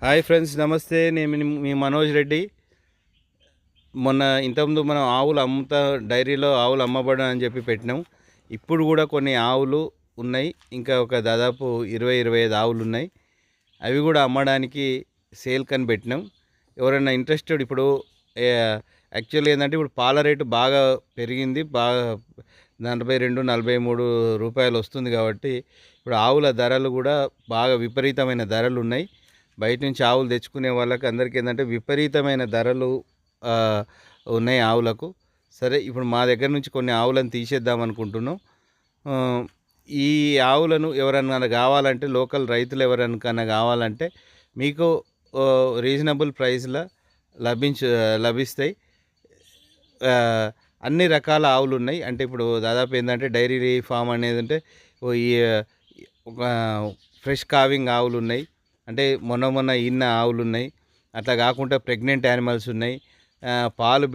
Hi friends, నమస్తే. నేను మీ మనోజ్ రెడ్డి. మొన్న ఇంతకుముందు మనం ఆవులు డైరీలో ఆవులు అమ్మబడని అని చెప్పి పెట్టినాం. ఇప్పుడు కూడా కొన్ని ఆవులు ఉన్నాయి. ఇంకా ఒక దాదాపు 20-25 ఆవులు ఉన్నాయి. అవి కూడా అమ్మడానికి సేల్ కని పెట్టినాం. ఎవరైనా ఇంట్రెస్టెడ్, ఇప్పుడు యాక్చువల్లీ ఏంటంటే ఇప్పుడు పాల రేటు బాగా పెరిగింది. బాగా 42-43 రూపాయలు వస్తుంది. కాబట్టి ఇప్పుడు ఆవుల ధరలు కూడా బాగా విపరీతమైన ధరలు ఉన్నాయి. బయట నుంచి ఆవులు తెచ్చుకునే వాళ్ళకి అందరికీ ఏంటంటే విపరీతమైన ధరలు ఉన్నాయి ఆవులకు. సరే, ఇప్పుడు మా దగ్గర నుంచి కొన్ని ఆవులను తీసేద్దాం అనుకుంటున్నాం. ఈ ఆవులను ఎవరన్నా కావాలంటే, లోకల్ రైతులు ఎవరికైనా కావాలంటే మీకు రీజనబుల్ ప్రైస్లో లభిస్తాయి. అన్ని రకాల ఆవులు ఉన్నాయి. అంటే ఇప్పుడు దాదాపు ఏంటంటే డైరీ ఫామ్ అనేది అంటే ఈ ఒక ఫ్రెష్ కావింగ్ ఆవులు ఉన్నాయి. అంటే మొన్న ఈన్న ఆవులు ఉన్నాయి. అట్లా కాకుండా ప్రెగ్నెంట్ యానిమల్స్ ఉన్నాయి. పాలు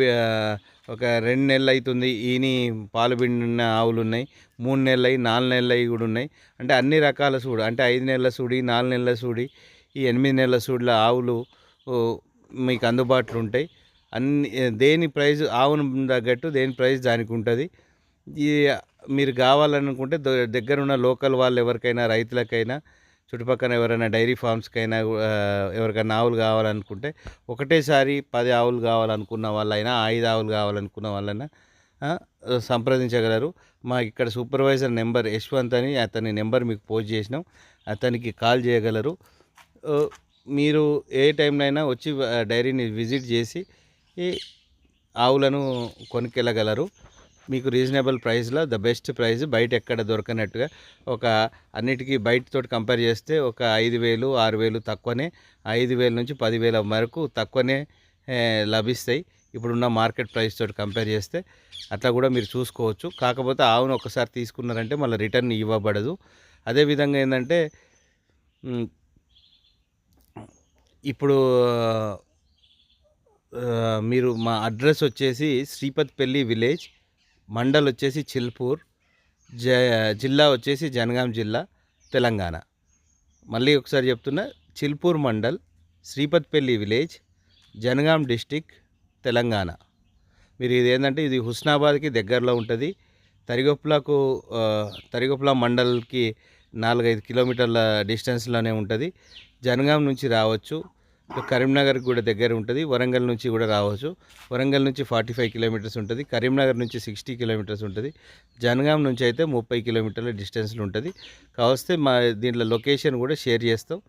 ఒక 2 నెలలు అవుతుంది ఈని పాలు పిండిన ఆవులు ఉన్నాయి. 3 నెలలు అయ్యి 4 నెలలు అయ్యి కూడా ఉన్నాయి. అంటే అన్ని రకాల సూడు, అంటే 5 నెలల సూడి, 4 నెలల సూడి, ఈ 8 నెలల సూడిల ఆవులు మీకు అందుబాటులో ఉంటాయి. దేని ప్రైజ్ ఆవును తగ్గట్టు దేని ప్రైజ్ దానికి ఉంటుంది. ఈ మీరు కావాలనుకుంటే దగ్గరున్న లోకల్ వాళ్ళు ఎవరికైనా, రైతులకైనా, చుట్టుపక్కల ఎవరైనా డైరీ ఫార్మ్స్కైనా ఎవరికైనా ఆవులు కావాలనుకుంటే ఒకటేసారి 10 ఆవులు కావాలనుకున్న వాళ్ళైనా, 5 ఆవులు కావాలనుకున్న వాళ్ళైనా సంప్రదించగలరు. మా ఇక్కడ సూపర్వైజర్ నెంబర్ యశ్వంత్ అని, అతని నెంబర్ మీకు పోస్ట్ చేసినాం. అతనికి కాల్ చేయగలరు. మీరు ఏ టైంలో వచ్చి డైరీని విజిట్ చేసి ఈ ఆవులను కొనుక్కెళ్ళగలరు. మీకు రీజనబుల్ ప్రైస్లో, ద బెస్ట్ ప్రైస్, బయట ఎక్కడ దొరకనట్టుగా. అన్నిటికీ బయటతో కంపేర్ చేస్తే ఒక 5,000, 6,000 తక్కువనే, 5,000 నుంచి 10,000 వరకు తక్కువనే లభిస్తాయి ఇప్పుడున్న మార్కెట్ ప్రైస్ తోటి కంపేర్ చేస్తే. అట్లా కూడా మీరు చూసుకోవచ్చు. కాకపోతే ఆవును ఒకసారి తీసుకున్నారంటే మళ్ళీ రిటర్న్ ఇవ్వబడదు. అదేవిధంగా ఏంటంటే ఇప్పుడు మీరు మా అడ్రస్ వచ్చేసి శ్రీపతిపల్లి విలేజ్, మండల్ వచ్చేసి చిల్పూర్, జిల్లా వచ్చేసి జనగాం జిల్లా, తెలంగాణ. మళ్ళీ ఒకసారి చెప్తున్నా, చిల్పూర్ మండల్, శ్రీపతిపల్లి విలేజ్, జనగాం డిస్టిక్, తెలంగాణ. మీరు ఇది ఏంటంటే ఇది హుస్నాబాద్కి దగ్గరలో ఉంటుంది. తరిగొప్పల మండల్కి 4-5 కిలోమీటర్ల డిస్టెన్స్లోనే ఉంటుంది. జనగాం నుంచి రావచ్చు. కరీంనగర్కి కూడా దగ్గర ఉంటుంది. వరంగల్ నుంచి కూడా రావచ్చు. వరంగల్ నుంచి 45 కిలోమీటర్స్ ఉంటుంది. కరీంనగర్ నుంచి 60 కిలోమీటర్స్ ఉంటుంది. జనగాం నుంచి అయితే 30 కిలోమీటర్ల డిస్టెన్స్లో ఉంటుంది. కావస్తే మా దీంట్లో లొకేషన్ కూడా షేర్ చేస్తాం.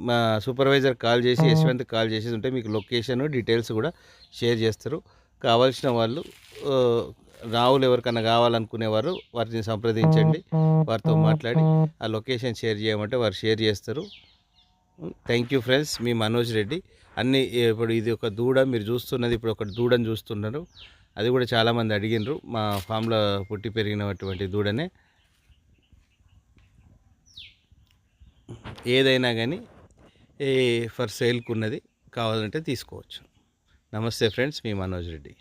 మా సూపర్వైజర్ కాల్ చేసి, యశ్వంత్ కాల్ చేసి ఉంటే మీకు లొకేషన్ డీటెయిల్స్ కూడా షేర్ చేస్తారు. కావాల్సిన వాళ్ళు రావులు ఎవరికన్నా కావాలనుకునేవారు వారిని సంప్రదించండి. వారితో మాట్లాడి ఆ లొకేషన్ షేర్ చేయమంటే వారు షేర్ చేస్తారు. థ్యాంక్ యూ ఫ్రెండ్స్, మీ మనోజ్ రెడ్డి. ఇప్పుడు ఇది ఒక దూడ మీరు చూస్తున్నది, ఇప్పుడు ఒక దూడని చూస్తున్నారు. అది కూడా చాలామంది అడిగినారు. మా ఫామ్లో పుట్టి పెరిగినటువంటి దూడనే. ఏదైనా కానీ ఫర్ సేల్కు ఉన్నది, కావాలంటే తీసుకోవచ్చు. నమస్తే ఫ్రెండ్స్, మీ మనోజ్ రెడ్డి.